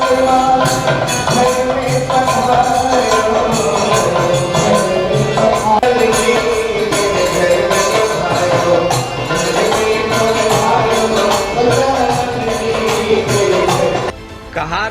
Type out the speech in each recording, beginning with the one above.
कहार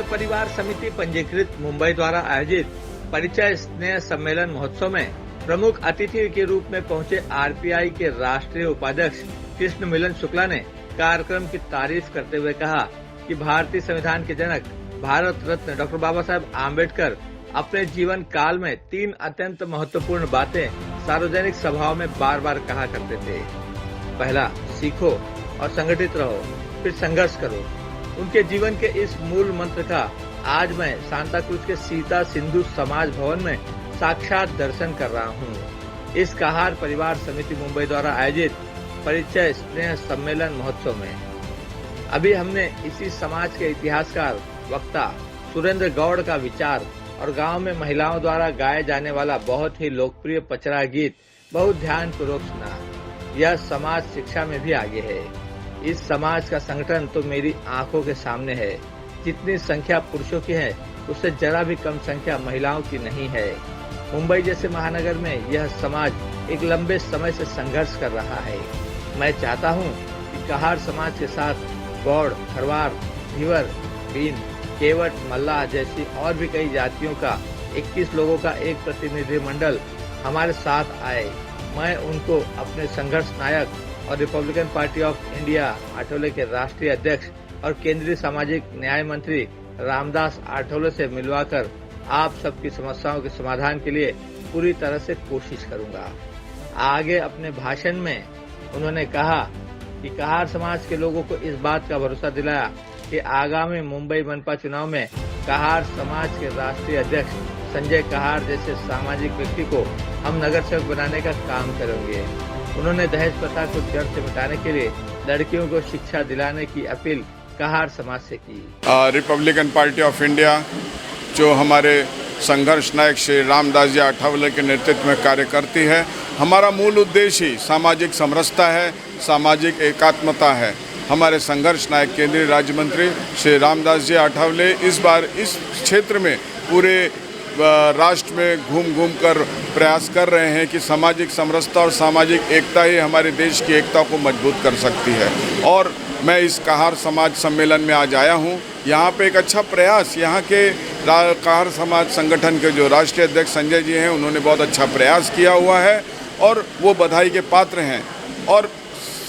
परिवार समिति पंजीकृत मुंबई द्वारा आयोजित परिचय स्नेह सम्मेलन महोत्सव में प्रमुख अतिथि के रूप में पहुंचे आरपीआई के राष्ट्रीय उपाध्यक्ष कृष्ण मिलन शुक्ला ने कार्यक्रम की तारीफ करते हुए कहा कि भारतीय संविधान के जनक भारत रत्न डॉक्टर बाबा साहेब आम्बेडकर अपने जीवन काल में 3 अत्यंत महत्वपूर्ण बातें सार्वजनिक सभाओं में बार बार कहा करते थे। पहला, सीखो और संगठित रहो, फिर संघर्ष करो। उनके जीवन के इस मूल मंत्र का आज मैं सांता क्रूज के सीता सिंधु समाज भवन में साक्षात दर्शन कर रहा हूँ। इस कहार परिवार समिति मुंबई द्वारा आयोजित परिचय स्नेह सम्मेलन महोत्सव में अभी हमने इसी समाज के इतिहासकार वक्ता सुरेंद्र गौड़ का विचार और गांव में महिलाओं द्वारा गाए जाने वाला बहुत ही लोकप्रिय पचरा गीत बहुत ध्यान पूर्वक सुना। यह समाज शिक्षा में भी आगे है। इस समाज का संगठन तो मेरी आंखों के सामने है। जितनी संख्या पुरुषों की है उससे जरा भी कम संख्या महिलाओं की नहीं है। मुंबई जैसे महानगर में यह समाज एक लंबे समय से संघर्ष कर रहा है। मैं चाहता हूं कि कहार समाज के साथ गौड़, खरवार, धीवर, बीन, केवट, मल्लाह जैसी और भी कई जातियों का 21 लोगों का एक प्रतिनिधिमंडल हमारे साथ आए। मैं उनको अपने संघर्ष नायक और Republican party of India Athawale के राष्ट्रीय अध्यक्ष और केंद्रीय सामाजिक न्याय मंत्री रामदास आठवले से मिलवाकर आप सबकी समस्याओं के समाधान के लिए पूरी तरह से कोशिश करूंगा। आगे अपने भाषण में उन्होंने कहा कि कहार समाज के लोगों को इस बात का भरोसा दिलाया कि आगामी मुंबई मनपा चुनाव में कहार समाज के राष्ट्रीय अध्यक्ष संजय कहार जैसे सामाजिक व्यक्ति को हम नगर सेवक बनाने का काम करेंगे। उन्होंने दहेज प्रथा को जड़ से मिटाने के लिए लड़कियों को शिक्षा दिलाने की अपील कहार समाज से की। रिपब्लिकन पार्टी ऑफ इंडिया जो हमारे संघर्ष नायक श्री रामदास जी आठवले के नेतृत्व में कार्य करती है, हमारा मूल उद्देश्य ही सामाजिक समरसता है, सामाजिक एकात्मता है। हमारे संघर्ष नायक केंद्रीय राज्य मंत्री श्री रामदास जी आठवले इस बार इस क्षेत्र में पूरे राष्ट्र में घूम कर प्रयास कर रहे हैं कि सामाजिक समरसता और सामाजिक एकता ही हमारे देश की एकता को मजबूत कर सकती है। और मैं इस कहार समाज सम्मेलन में आज आया हूँ। यहाँ पे एक अच्छा प्रयास यहाँ के कहार समाज संगठन के जो राष्ट्रीय अध्यक्ष संजय जी हैं, उन्होंने बहुत अच्छा प्रयास किया हुआ है और वो बधाई के पात्र हैं। और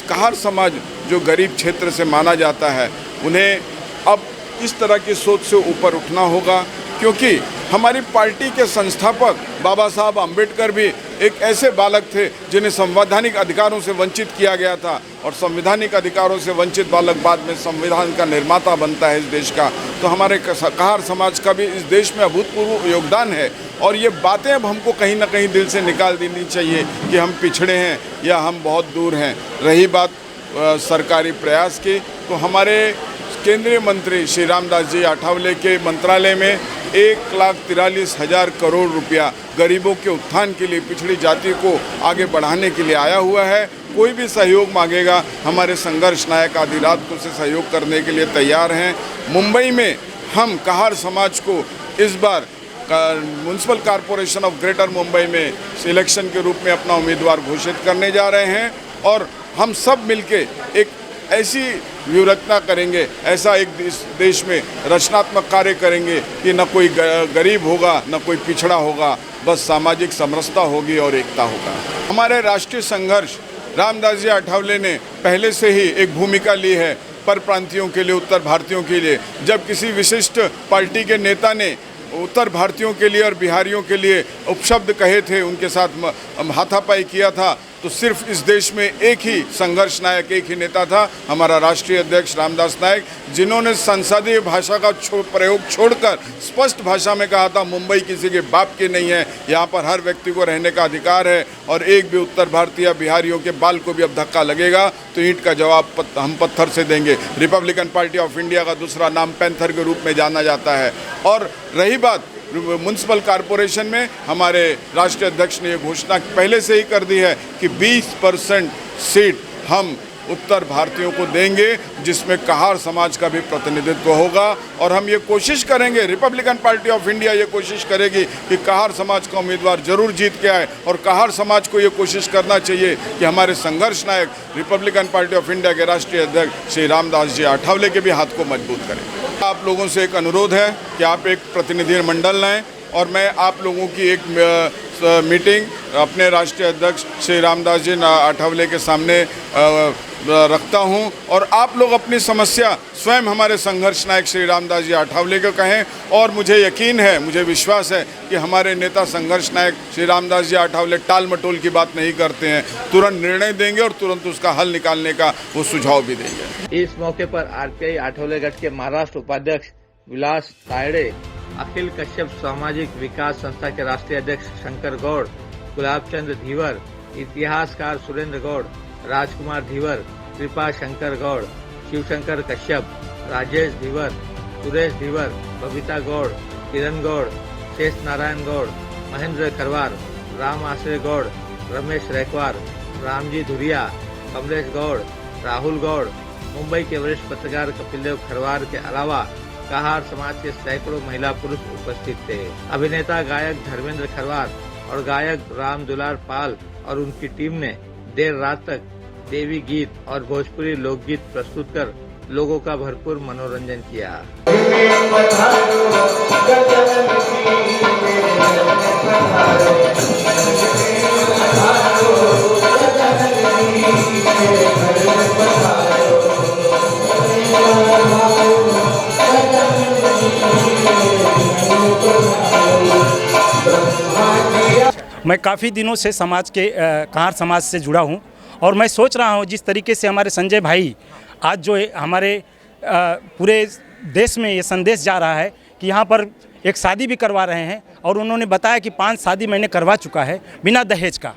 कहार समाज जो गरीब क्षेत्र से माना जाता है, उन्हें अब इस तरह की सोच से ऊपर उठना होगा, क्योंकि हमारी पार्टी के संस्थापक बाबा साहब आम्बेडकर भी एक ऐसे बालक थे जिन्हें संवैधानिक अधिकारों से वंचित किया गया था, और संवैधानिक अधिकारों से वंचित बालक बाद में संविधान का निर्माता बनता है इस देश का। तो हमारे कहार समाज का भी इस देश में अभूतपूर्व योगदान है, और ये बातें अब हमको कहीं ना कहीं दिल से निकाल देनी चाहिए कि हम पिछड़े हैं या हम बहुत दूर हैं। रही बात सरकारी प्रयास की, तो हमारे केंद्रीय मंत्री श्री रामदास जी आठवले के मंत्रालय में 1,43,000 करोड़ रुपया गरीबों के उत्थान के लिए, पिछड़ी जाति को आगे बढ़ाने के लिए आया हुआ है। कोई भी सहयोग मांगेगा, हमारे संघर्ष नायक आधी रात को से सहयोग करने के लिए तैयार हैं। मुंबई में हम कहार समाज को इस बार municipal corporation of greater Mumbai में इलेक्शन के रूप में अपना उम्मीदवार घोषित करने जा रहे हैं, और हम सब मिलके एक ऐसी व्यूहरचना करेंगे, ऐसा एक देश में रचनात्मक कार्य करेंगे कि न कोई गरीब होगा, न कोई पिछड़ा होगा, बस सामाजिक समरसता होगी और एकता होगा। हमारे राष्ट्रीय संघर्ष रामदास जी आठवले ने पहले से ही एक भूमिका ली है परप्रांतियों के लिए, उत्तर भारतीयों के लिए। जब किसी विशिष्ट पार्टी के नेता ने उत्तर भारतीयों के लिए और बिहारियों के लिए उपशब्द कहे थे, उनके साथ हाथापाई किया था, तो सिर्फ इस देश में एक ही संघर्ष नायक, एक ही नेता था, हमारा राष्ट्रीय अध्यक्ष रामदास नायक, जिन्होंने संसदीय भाषा का प्रयोग छोड़कर स्पष्ट भाषा में कहा था, मुंबई किसी के बाप की नहीं है, यहाँ पर हर व्यक्ति को रहने का अधिकार है, और एक भी उत्तर भारतीय बिहारियों के बाल को भी अब धक्का लगेगा तो ईंट का जवाब हम पत्थर से देंगे। रिपब्लिकन पार्टी ऑफ इंडिया का दूसरा नाम पैंथर के रूप में जाना जाता है। और रही बात म्यूनसिपल कॉरपोरेशन में, हमारे राष्ट्रीय अध्यक्ष ने ये घोषणा पहले से ही कर दी है कि 20% सीट हम उत्तर भारतीयों को देंगे, जिसमें कहार समाज का भी प्रतिनिधित्व होगा। और हम ये कोशिश करेंगे, रिपब्लिकन पार्टी ऑफ इंडिया ये कोशिश करेगी कि कहार समाज का उम्मीदवार जरूर जीत के आए। और कहार समाज को ये कोशिश करना चाहिए कि हमारे संघर्ष नायक रिपब्लिकन पार्टी ऑफ इंडिया के राष्ट्रीय अध्यक्ष श्री रामदास जी आठवले के भी हाथ को मजबूत करें। आप लोगों से एक अनुरोध है कि आप एक प्रतिनिधिमंडल लाएं और मैं आप लोगों की एक मीटिंग अपने राष्ट्रीय अध्यक्ष श्री रामदास जी आठवले के सामने रखता हूं और आप लोग अपनी समस्या स्वयं हमारे संघर्ष नायक श्री रामदास जी आठवले को कहें। और मुझे यकीन है, मुझे विश्वास है कि हमारे नेता संघर्ष नायक श्री रामदास जी आठवले टाल मटोल की बात नहीं करते हैं, तुरंत निर्णय देंगे और तुरंत उसका हल निकालने का वो सुझाव भी देंगे। इस मौके पर आरपीआई आठवले गढ़ के महाराष्ट्र उपाध्यक्ष विलास तायड़े, अखिल कश्यप सामाजिक विकास संस्था के राष्ट्रीय अध्यक्ष शंकर गौड़, गुलाबचंद धीवर, इतिहासकार सुरेंद्र गौड़, राजकुमार धीवर, कृपा शंकर गौड़, शिवशंकर कश्यप, राजेश धीवर, सुरेश धीवर, बबीता गौड़, किरण गौड़, शेष नारायण गौड़, महेंद्र खरवार, राम आश्रय गौड़, रमेश रैकवार, रामजी धुरिया, कमलेश गौड़, राहुल गौड़, मुंबई के वरिष्ठ पत्रकार कपिलदेव खरवार के अलावा कहार समाज के सैकड़ों महिला पुरुष उपस्थित थे। अभिनेता गायक धर्मेंद्र खरवार और गायक राम दुलार पाल और उनकी टीम ने देर रात तक देवी गीत और भोजपुरी लोकगीत प्रस्तुत कर लोगों का भरपूर मनोरंजन किया। मैं काफ़ी दिनों से समाज के कहार समाज से जुड़ा हूं और मैं सोच रहा हूं जिस तरीके से हमारे संजय भाई आज जो हमारे पूरे देश में ये संदेश जा रहा है कि यहाँ पर एक शादी भी करवा रहे हैं और उन्होंने बताया कि 5 शादी मैंने करवा चुका है बिना दहेज का।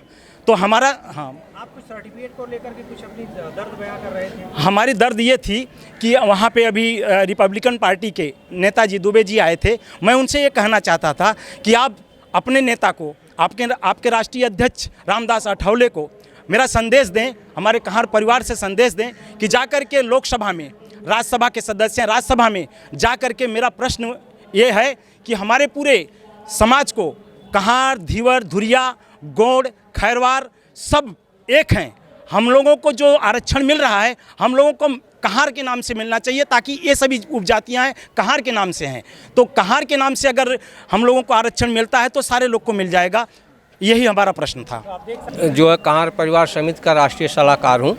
तो हमारा आप कुछ सर्टिफिकेट को लेकर के कुछ अपनी दर्द बयां कर रहे थे। हमारी दर्द ये थी कि वहाँ पे अभी रिपब्लिकन पार्टी के नेताजी दुबे जी आए थे। मैं उनसे ये कहना चाहता था कि आप अपने नेता को, आपके राष्ट्रीय अध्यक्ष रामदास आठवले को मेरा संदेश दें, हमारे कहार परिवार से संदेश दें कि जाकर के लोकसभा में, राज्यसभा के सदस्य राज्यसभा में जाकर के मेरा प्रश्न ये है कि हमारे पूरे समाज को कहार, धीवर, धुरिया, गौड़, खैरवार सब एक हैं। हम लोगों को जो आरक्षण मिल रहा है हम लोगों को कहार के नाम से मिलना चाहिए, ताकि ये सभी उपजातियाँ हैं कहार के नाम से हैं। तो कहार के नाम से अगर हम लोगों को आरक्षण मिलता है तो सारे लोग को मिल जाएगा। यही हमारा प्रश्न था। जो है कहार परिवार समिति का राष्ट्रीय सलाहकार हूँ।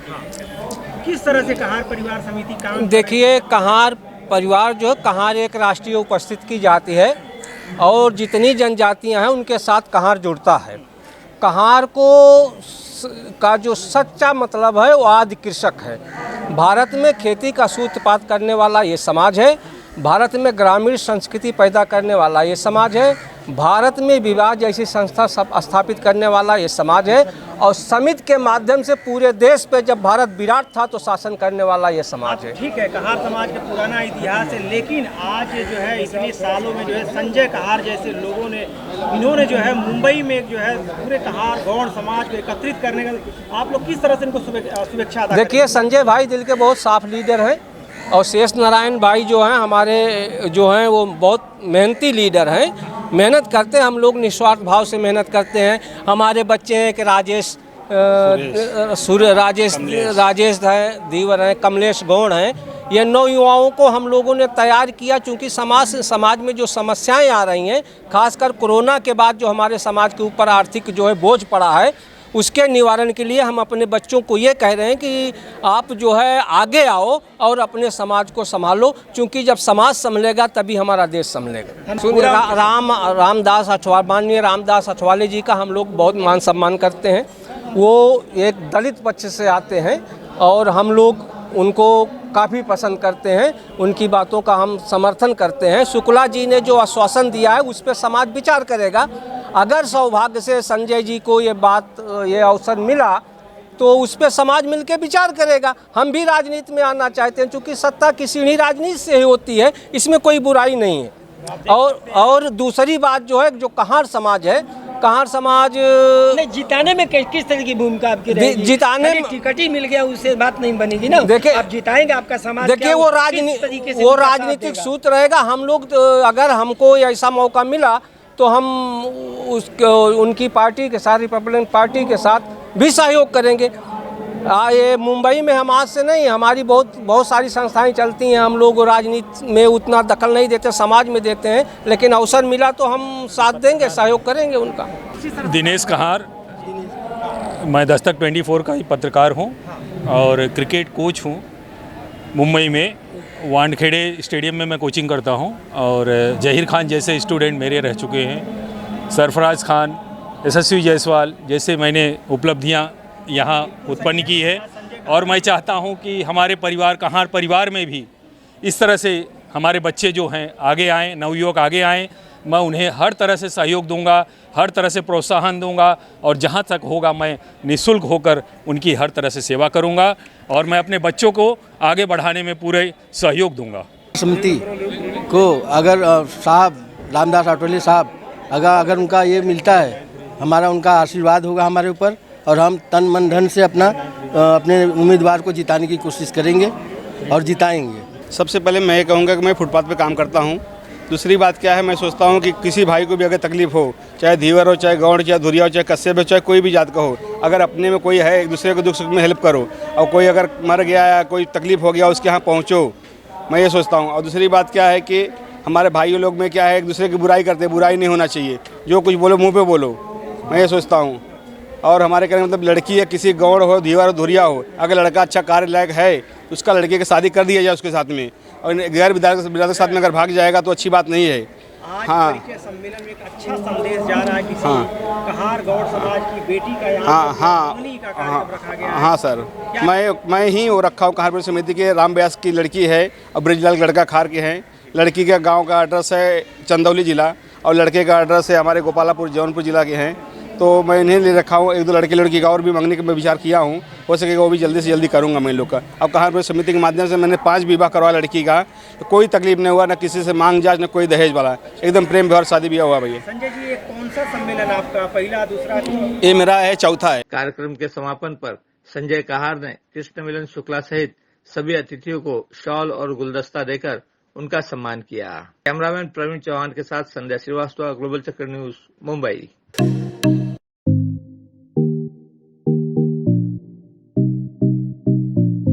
किस तरह से कहार परिवार समिति काम? देखिए, कहार परिवार जो है, कहार एक राष्ट्रीय उपस्थिति की जाति है और जितनी जनजातियाँ हैं उनके साथ कहार जुड़ता है। कहार का जो सच्चा मतलब है वो आदि कृषक है। भारत में खेती का सूत्रपात करने वाला ये समाज है। भारत में ग्रामीण संस्कृति पैदा करने वाला ये समाज है। भारत में विवाह जैसी संस्था स्थापित करने वाला ये समाज है। और समिति के माध्यम से पूरे देश पे जब भारत विराट था तो शासन करने वाला ये समाज है। ठीक है, कहार समाज का पुराना इतिहास है, लेकिन आज जो है इतने सालों में जो है संजय कहार जैसे लोगों ने, इन्होंने जो है मुंबई में जो है पूरे कहार गौड़ समाज को एकत्रित करने का, आप लोग किस तरह से इनको शुभेच्छा? देखिए, संजय भाई दिल के बहुत साफ लीडर हैं और शेष नारायण भाई जो हैं हमारे जो हैं वो बहुत मेहनती लीडर हैं। मेहनत करते हैं, हम लोग निस्वार्थ भाव से मेहनत करते हैं। हमारे बच्चे हैं कि राजेश हैं, धीवर हैं, कमलेश गौड़ हैं। ये 9 युवाओं को हम लोगों ने तैयार किया, चूँकि समाज में जो समस्याएं आ रही हैं, खासकर कोरोना के बाद जो हमारे समाज के ऊपर आर्थिक जो है बोझ पड़ा है, उसके निवारण के लिए हम अपने बच्चों को ये कह रहे हैं कि आप जो है आगे आओ और अपने समाज को संभालो, क्योंकि जब समाज संभलेगा तभी हमारा देश संभलेगा। सुनिए, रामदास आठवले, माननीय रामदास आठवले जी का हम लोग बहुत मान सम्मान करते हैं। वो एक दलित पक्ष से आते हैं और हम लोग उनको काफ़ी पसंद करते हैं, उनकी बातों का हम समर्थन करते हैं। शुक्ला जी ने जो आश्वासन दिया है उस पर समाज विचार करेगा। अगर सौभाग्य से संजय जी को ये अवसर मिला तो उस पर समाज मिलकर विचार करेगा। हम भी राजनीति में आना चाहते हैं, क्योंकि सत्ता की सीढ़ी राजनीति से ही होती है, इसमें कोई बुराई नहीं है। और दूसरी बात जो है, जो कहार समाज है कहार समाज नहीं, जिताने में किस तरह की भूमिका आपकी रहेगी? जिताने खाली टिकट ही मिल गया उससे बात नहीं बनेगी ना। देखिए, आप जिताएंगे, आपका समाज देखिए क्या वो तरीके से वो उनका साथ राजनीतिक देगा? सूत्र रहेगा। हम लोग अगर हमको ऐसा मौका मिला तो हम उनकी पार्टी के साथ, रिपब्लिकन पार्टी के साथ भी सहयोग करेंगे। ये मुंबई में हम आज से नहीं, हमारी बहुत सारी संस्थाएं चलती हैं। हम लोग राजनीति में उतना दखल नहीं देते, समाज में देते हैं, लेकिन अवसर मिला तो हम साथ देंगे, सहयोग करेंगे उनका। दिनेश कहार, मैं दस्तक 24 का ही पत्रकार हूँ और क्रिकेट कोच हूँ। मुंबई में वानखेड़े स्टेडियम में मैं कोचिंग करता हूँ और जहीर खान जैसे स्टूडेंट मेरे रह चुके हैं, सरफराज खान, यशस्वी जायसवाल जैसे मैंने उपलब्धियाँ यहाँ उत्पन्न की है। और मैं चाहता हूँ कि हमारे परिवार, कहार परिवार में भी इस तरह से हमारे बच्चे जो हैं आगे आएँ, नवयुवक आगे आएँ। मैं उन्हें हर तरह से सहयोग दूंगा, हर तरह से प्रोत्साहन दूंगा और जहाँ तक होगा मैं निःशुल्क होकर उनकी हर तरह से सेवा करूंगा और मैं अपने बच्चों को आगे बढ़ाने में पूरे सहयोग दूंगा। समिति को अगर साहब रामदास आठवले साहब अगर उनका ये मिलता है, हमारा उनका आशीर्वाद होगा हमारे ऊपर और हम तन मन धन से अपने उम्मीदवार को जिताने की कोशिश करेंगे और जिताएंगे। सबसे पहले मैं ये कहूँगा कि मैं फुटपाथ पे काम करता हूँ। दूसरी बात क्या है, मैं सोचता हूँ कि किसी भाई को भी अगर तकलीफ हो, चाहे धीवर हो, चाहे गौड़, चाहे धुरिया हो, चाहे कश्यप हो, चाहे कोई भी जात का हो, अगर अपने में कोई है, एक दूसरे को दुख सुख में हेल्प करो। और कोई अगर मर गया या कोई तकलीफ हो गया उसके यहाँ पहुँचो, मैं ये सोचता हूँ। और दूसरी बात क्या है कि हमारे भाइयों लोग में क्या है, एक दूसरे की बुराई करते हैं, बुराई नहीं होना चाहिए। जो कुछ बोलो मुँह पर बोलो, मैं ये सोचता हूँ। और हमारे कहने मतलब लड़की है, किसी गौड़ हो, धीवर हो, धुरिया हो, अगर लड़का अच्छा कार्य लायक है तो उसका लड़के की शादी कर दिया जाए उसके साथ में। और गैर विधायक के साथ में अगर भाग जाएगा तो अच्छी बात नहीं है। आज हाँ, परिचय सम्मेलन में एक अच्छा संदेश जा रहा है किसी हाँ, कहार गौड़ समाज की बेटी का यहाँ हाँ, पर हाँ, मंगनी का कार्यक्रम रखा गया है। हाँ सर, मैं ही वो रखा हूँ। कहारपुर समिति के राम व्यास की लड़की है और ब्रजलाल लड़का खार के हैं। लड़की के गाँव का एड्रेस है चंदौली जिला और लड़के का एड्रेस है हमारे गोपालापुर जौनपुर जिला के हैं। तो मैं इन्हें ले रखा हूँ। एक दो लड़के लड़की का और भी मंगने का मैं विचार किया हूँ, हो सकेगा वो भी जल्दी से जल्दी करूँगा मैं इन लोग का। अब कहारपुर समिति के माध्यम से मैंने 5 विवाह करवाया लड़की का, तो कोई तकलीफ नहीं हुआ, ना किसी से मांग जांच, ना कोई दहेज वाला, एकदम प्रेम व्यवहार शादी ब्याह हुआ भैया। संजय जी, ये कौन सा सम्मेलन आपका, पहला, दूसरा? ये मेरा है चौथा है। कार्यक्रम के समापन पर संजय कहार ने कृष्ण मिलन शुक्ला सहित सभी अतिथियों को शॉल और गुलदस्ता देकर उनका सम्मान किया। कैमरामैन प्रवीण चौहान के साथ संध्या श्रीवास्तव, ग्लोबल चक्र न्यूज, मुंबई।